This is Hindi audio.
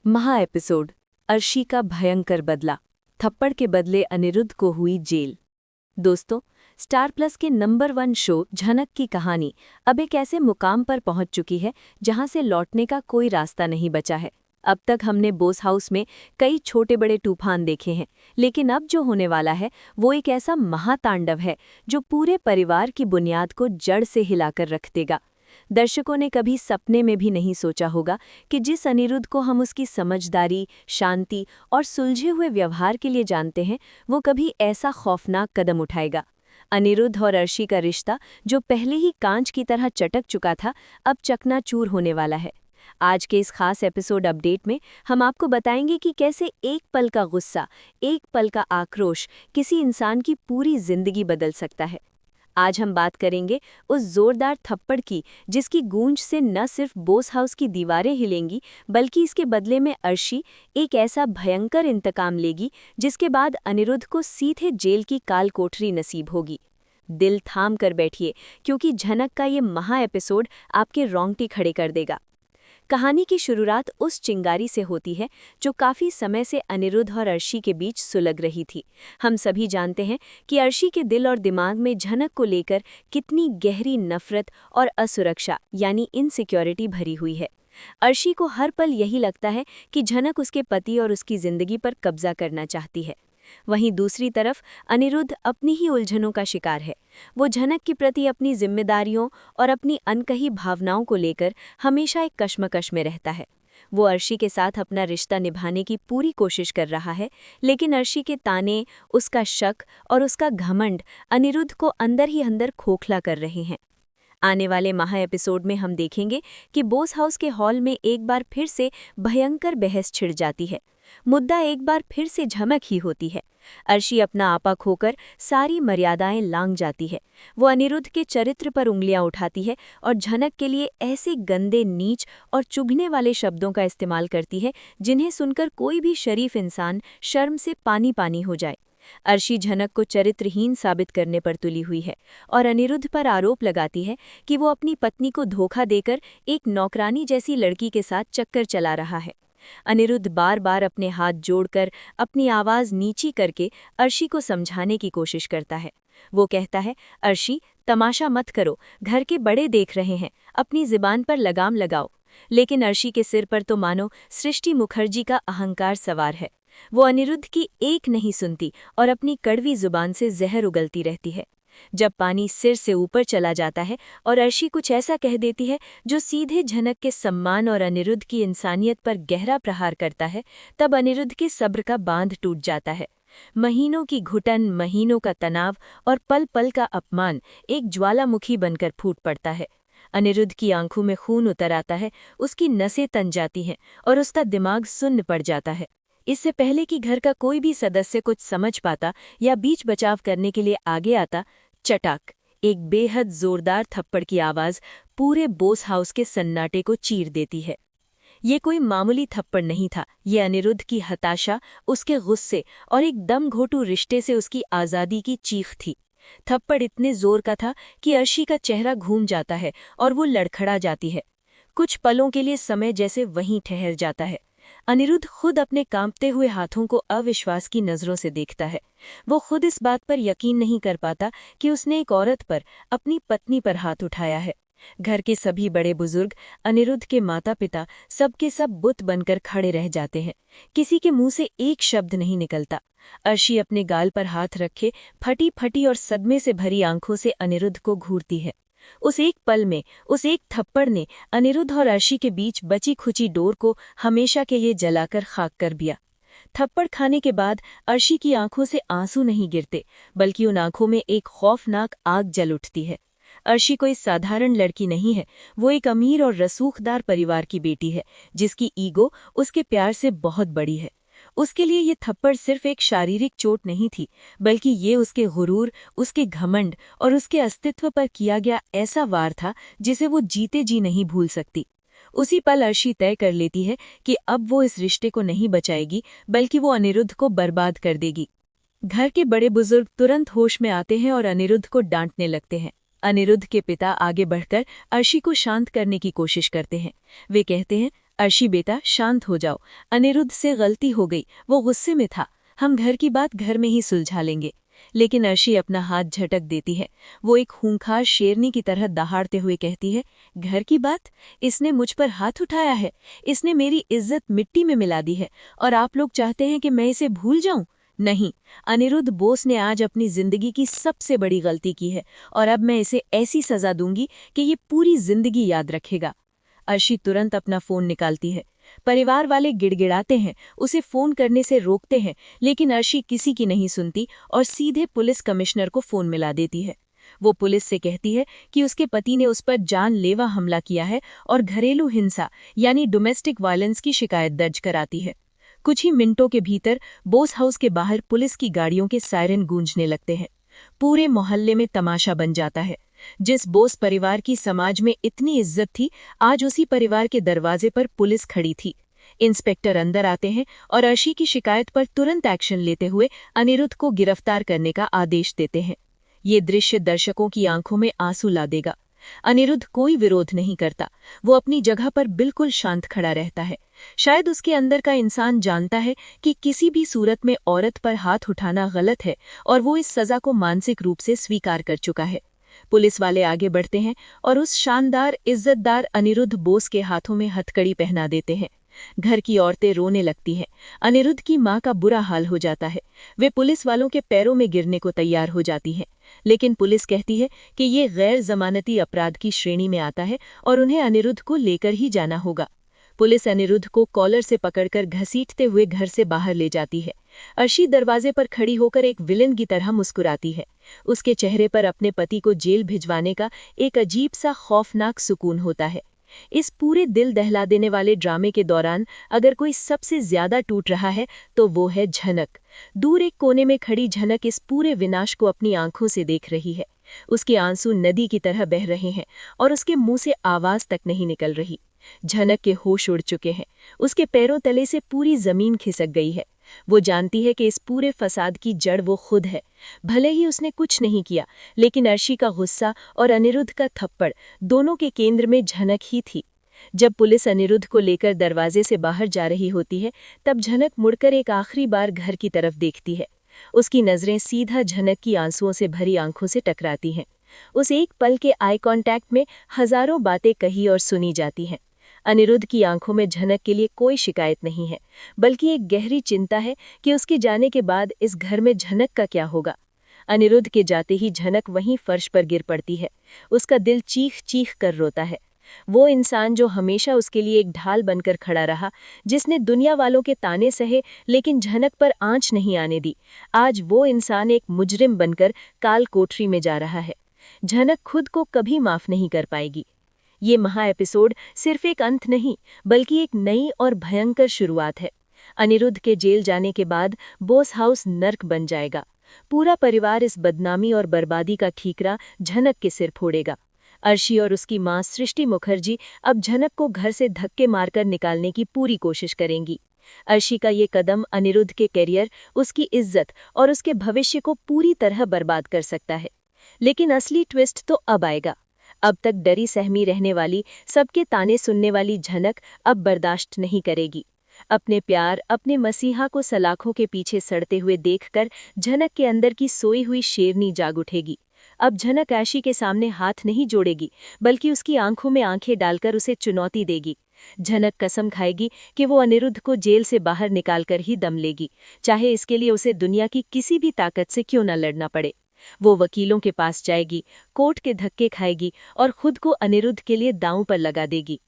महा एपिसोड अर्शी का भयंकर बदला, थप्पड़ के बदले अनिरुद्ध को हुई जेल। दोस्तों, स्टार प्लस के नंबर 1 शो झनक की कहानी अब एक ऐसे मुकाम पर पहुंच चुकी है जहां से लौटने का कोई रास्ता नहीं बचा है। अब तक हमने बोस हाउस में कई छोटे बड़े तूफान देखे हैं, लेकिन अब जो होने वाला है वो एक ऐसा महातांडव है जो पूरे परिवार की बुनियाद को जड़ से हिलाकर रख देगा। दर्शकों ने कभी सपने में भी नहीं सोचा होगा कि जिस अनिरुद्ध को हम उसकी समझदारी, शांति और सुलझे हुए व्यवहार के लिए जानते हैं, वो कभी ऐसा खौफनाक कदम उठाएगा। अनिरुद्ध और अर्शी का रिश्ता, जो पहले ही कांच की तरह चटक चुका था, अब चकनाचूर होने वाला है। आज के इस खास एपिसोड अपडेट में हम आपको बताएंगे कि कैसे एक पल का गुस्सा, एक पल का आक्रोश किसी इंसान की पूरी जिंदगी बदल सकता है। आज हम बात करेंगे उस जोरदार थप्पड़ की जिसकी गूंज से न सिर्फ बोस हाउस की दीवारें हिलेंगी, बल्कि इसके बदले में अर्शी एक ऐसा भयंकर इंतकाम लेगी जिसके बाद अनिरुद्ध को सीधे जेल की काल कोठरी नसीब होगी। दिल थाम कर बैठिए, क्योंकि झनक का ये महा एपिसोड आपके रोंगटे खड़े कर देगा। कहानी की शुरुआत उस चिंगारी से होती है जो काफी समय से अनिरुद्ध और अर्शी के बीच सुलग रही थी। हम सभी जानते हैं कि अर्शी के दिल और दिमाग में झनक को लेकर कितनी गहरी नफरत और असुरक्षा यानी इनसिक्योरिटी भरी हुई है। अर्शी को हर पल यही लगता है कि झनक उसके पति और उसकी जिंदगी पर कब्जा करना चाहती है। वहीं दूसरी तरफ अनिरुद्ध अपनी ही उलझनों का शिकार है। वो झनक के प्रति अपनी जिम्मेदारियों और अपनी अनकही भावनाओं को लेकर हमेशा एक कश्मकश में रहता है। वो अर्शी के साथ अपना रिश्ता निभाने की पूरी कोशिश कर रहा है, लेकिन अर्शी के ताने, उसका शक और उसका घमंड अनिरुद्ध को अंदर ही अंदर खोखला कर रहे हैं। आने वाले महा एपिसोड में हम देखेंगे कि बोस हाउस के हॉल में एक बार फिर से भयंकर बहस छिड़ जाती है। मुद्दा एक बार फिर से झमक ही होती है। अर्शी अपना आपा खोकर सारी मर्यादाएं लांघ जाती है। वो अनिरुद्ध के चरित्र पर उंगलियां उठाती है और झनक के लिए ऐसे गंदे, नीच और चुभने वाले शब्दों का इस्तेमाल करती है जिन्हें सुनकर कोई भी शरीफ इंसान शर्म से पानी पानी हो जाए। अर्शी झनक को चरित्रहीन साबित करने पर तुली हुई है और अनिरुद्ध पर आरोप लगाती है कि वो अपनी पत्नी को धोखा देकर एक नौकरानी जैसी लड़की के साथ चक्कर चला रहा है। अनिरुद्ध बार बार अपने हाथ जोड़कर, अपनी आवाज नीची करके अर्शी को समझाने की कोशिश करता है। वो कहता है, अर्शी, तमाशा मत करो, घर के बड़े देख रहे हैं, अपनी ज़ुबान पर लगाम लगाओ। लेकिन अर्शी के सिर पर तो मानो सृष्टि मुखर्जी का अहंकार सवार है। वो अनिरुद्ध की एक नहीं सुनती और अपनी कड़वी जुबान से जहर उगलती रहती है। जब पानी सिर से ऊपर चला जाता है और अर्शी कुछ ऐसा कह देती है जो सीधे झनक के सम्मान और अनिरुद्ध की इंसानियत पर गहरा प्रहार करता है, तब अनिरुद्ध के सब्र का बांध टूट जाता है। महीनों की घुटन, महीनों का तनाव और पल पल का अपमान एक ज्वालामुखी बनकर फूट पड़ता है। अनिरुद्ध की आंखों में खून उतर आता है, उसकी नसें तन जाती हैं और उसका दिमाग सुन्न पड़ जाता है। इससे पहले कि घर का कोई भी सदस्य कुछ समझ पाता या बीच बचाव करने के लिए आगे आता, चटाक, एक बेहद जोरदार थप्पड़ की आवाज पूरे बोस हाउस के सन्नाटे को चीर देती है। ये कोई मामूली थप्पड़ नहीं था, ये अनिरुद्ध की हताशा, उसके गुस्से और एक दम घोटू रिश्ते से उसकी आज़ादी की चीख थी। थप्पड़ इतने जोर का था कि अर्शी का चेहरा घूम जाता है और वो लड़खड़ा जाती है। कुछ पलों के लिए समय जैसे वहीं ठहर जाता है। अनिरुद्ध खुद अपने कांपते हुए हाथों को अविश्वास की नजरों से देखता है। वो खुद इस बात पर यकीन नहीं कर पाता कि उसने एक औरत पर, अपनी पत्नी पर हाथ उठाया है। घर के सभी बड़े बुजुर्ग, अनिरुद्ध के माता पिता, सब के सब बुत बनकर खड़े रह जाते हैं। किसी के मुंह से एक शब्द नहीं निकलता। अर्शी अपने गाल पर हाथ रखे फटी फटी और सदमे से भरी आंखों से अनिरुद्ध को घूरती है। उस एक पल में, उस एक थप्पड़ ने अनिरुद्ध और अर्शी के बीच बची खुची डोर को हमेशा के लिए जलाकर खाक कर दिया। थप्पड़ खाने के बाद अर्शी की आंखों से आंसू नहीं गिरते, बल्कि उन आंखों में एक खौफनाक आग जल उठती है। अर्शी कोई साधारण लड़की नहीं है, वो एक अमीर और रसूखदार परिवार की बेटी है, जिसकी ईगो उसके प्यार से बहुत बड़ी है। उसके लिए ये थप्पड़ सिर्फ एक शारीरिक चोट नहीं थी, बल्कि ये उसके गुरूर, उसके घमंड और उसके अस्तित्व पर किया गया ऐसा वार था जिसे वो जीते जी नहीं भूल सकती। उसी पल अर्शी तय कर लेती है कि अब वो इस रिश्ते को नहीं बचाएगी, बल्कि वो अनिरुद्ध को बर्बाद कर देगी। घर के बड़े बुजुर्ग तुरंत होश में आते हैं और अनिरुद्ध को डांटने लगते हैं। अनिरुद्ध के पिता आगे बढ़कर अर्शी को शांत करने की कोशिश करते हैं। वे कहते हैं, अर्शी बेटा शांत हो जाओ, अनिरुद्ध से गलती हो गई, वो गुस्से में था, हम घर की बात घर में ही सुलझा लेंगे। लेकिन अर्शी अपना हाथ झटक देती है। वो एक खूंखार शेरनी की तरह दहाड़ते हुए कहती है, घर की बात? इसने मुझ पर हाथ उठाया है, इसने मेरी इज्जत मिट्टी में मिला दी है, और आप लोग चाहते हैं कि मैं इसे भूल जाऊं? नहीं, अनिरुद्ध बोस ने आज अपनी जिंदगी की सबसे बड़ी गलती की है, और अब मैं इसे ऐसी सजा दूंगी कि ये पूरी जिंदगी याद रखेगा। अर्शी तुरंत अपना फोन निकालती है। परिवार वाले गिड़गिड़ाते हैं, उसे फोन करने से रोकते हैं, लेकिन अर्शी किसी की नहीं सुनती और सीधे पुलिस कमिश्नर को फोन मिला देती है। वो पुलिस से कहती है कि उसके पति ने उस पर जानलेवा हमला किया है और घरेलू हिंसा यानी डोमेस्टिक वायलेंस की शिकायत दर्ज कराती है। कुछ ही मिनटों के भीतर बोस हाउस के बाहर पुलिस की गाड़ियों के सायरन गूंजने लगते हैं। पूरे मोहल्ले में तमाशा बन जाता है। जिस बोस परिवार की समाज में इतनी इज्जत थी, आज उसी परिवार के दरवाजे पर पुलिस खड़ी थी। इंस्पेक्टर अंदर आते हैं और अर्शी की शिकायत पर तुरंत एक्शन लेते हुए अनिरुद्ध को गिरफ्तार करने का आदेश देते हैं। ये दृश्य दर्शकों की आंखों में आंसू ला देगा। अनिरुद्ध कोई विरोध नहीं करता, वो अपनी जगह पर बिल्कुल शांत खड़ा रहता है। शायद उसके अंदर का इंसान जानता है कि किसी भी सूरत में औरत पर हाथ उठाना गलत है, और वो इस सजा को मानसिक रूप से स्वीकार कर चुका है। पुलिस वाले आगे बढ़ते हैं और उस शानदार इज्जतदार अनिरुद्ध बोस के हाथों में हथकड़ी पहना देते हैं। घर की औरतें रोने लगती हैं। अनिरुद्ध की मां का बुरा हाल हो जाता है। वे पुलिस वालों के पैरों में गिरने को तैयार हो जाती हैं, लेकिन पुलिस कहती है कि ये गैर जमानती अपराध की श्रेणी में आता है और उन्हें अनिरुद्ध को लेकर ही जाना होगा। पुलिस अनिरुद्ध को कॉलर से पकड़कर घसीटते हुए घर से बाहर ले जाती है। अर्शी दरवाजे पर खड़ी होकर एक विलेन की तरह मुस्कुराती है। उसके चेहरे पर अपने पति को जेल भिजवाने का एक अजीब सा खौफनाक सुकून होता है। इस पूरे दिल दहला देने वाले ड्रामे के दौरान अगर कोई सबसे ज्यादा टूट रहा है तो वो है झनक। दूर एक कोने में खड़ी झनक इस पूरे विनाश को अपनी आंखों से देख रही है। उसके आंसू नदी की तरह बह रहे हैं और उसके मुंह से आवाज तक नहीं निकल रही। झनक के होश उड़ चुके हैं। उसके पैरों तले से पूरी जमीन खिसक गई है। वो जानती है कि इस पूरे फसाद की जड़ वो खुद है। भले ही उसने कुछ नहीं किया, लेकिन अर्शी का गुस्सा और अनिरुद्ध का थप्पड़ दोनों के केंद्र में झनक ही थी। जब पुलिस अनिरुद्ध को लेकर दरवाजे से बाहर जा रही होती है, तब झनक मुड़कर एक आखिरी बार घर की तरफ देखती है। उसकी नजरें सीधा झनक की आंसुओं से भरी आंखों से टकराती हैं। उस एक पल के आई कांटेक्ट में हजारों बातें कही और सुनी जाती हैं। अनिरुद्ध की आंखों में झनक के लिए कोई शिकायत नहीं है, बल्कि एक गहरी चिंता है कि उसके जाने के बाद इस घर में झनक का क्या होगा। अनिरुद्ध के जाते ही झनक वहीं फर्श पर गिर पड़ती है। उसका दिल चीख चीख कर रोता है। वो इंसान जो हमेशा उसके लिए एक ढाल बनकर खड़ा रहा, जिसने दुनिया वालों के ताने सहे लेकिन झनक पर आंच नहीं आने दी, आज वो इंसान एक मुजरिम बनकर काल कोठरी में जा रहा है। झनक खुद को कभी माफ नहीं कर पाएगी। ये महा एपिसोड सिर्फ एक अंत नहीं, बल्कि एक नई और भयंकर शुरुआत है। अनिरुद्ध के जेल जाने के बाद बोस हाउस नर्क बन जाएगा। पूरा परिवार इस बदनामी और बर्बादी का ठीकरा झनक के सिर फोड़ेगा। अर्शी और उसकी मां सृष्टि मुखर्जी अब झनक को घर से धक्के मारकर निकालने की पूरी कोशिश करेंगी। अर्शी का ये कदम अनिरुद्ध के करियर, उसकी इज्जत और उसके भविष्य को पूरी तरह बर्बाद कर सकता है। लेकिन असली ट्विस्ट तो अब आएगा। अब तक डरी सहमी रहने वाली, सबके ताने सुनने वाली झनक अब बर्दाश्त नहीं करेगी। अपने प्यार, अपने मसीहा को सलाखों के पीछे सड़ते हुए देखकर झनक के अंदर की सोई हुई शेरनी जाग उठेगी। अब झनक अर्शी के सामने हाथ नहीं जोड़ेगी, बल्कि उसकी आंखों में आंखें डालकर उसे चुनौती देगी। झनक कसम खाएगी कि वो अनिरुद्ध को जेल से बाहर निकालकर ही दम लेगी, चाहे इसके लिए उसे दुनिया की किसी भी ताकत से क्यों न लड़ना पड़े। वो वकीलों के पास जाएगी, कोर्ट के धक्के खाएगी और खुद को अनिरुद्ध के लिए दांव पर लगा देगी।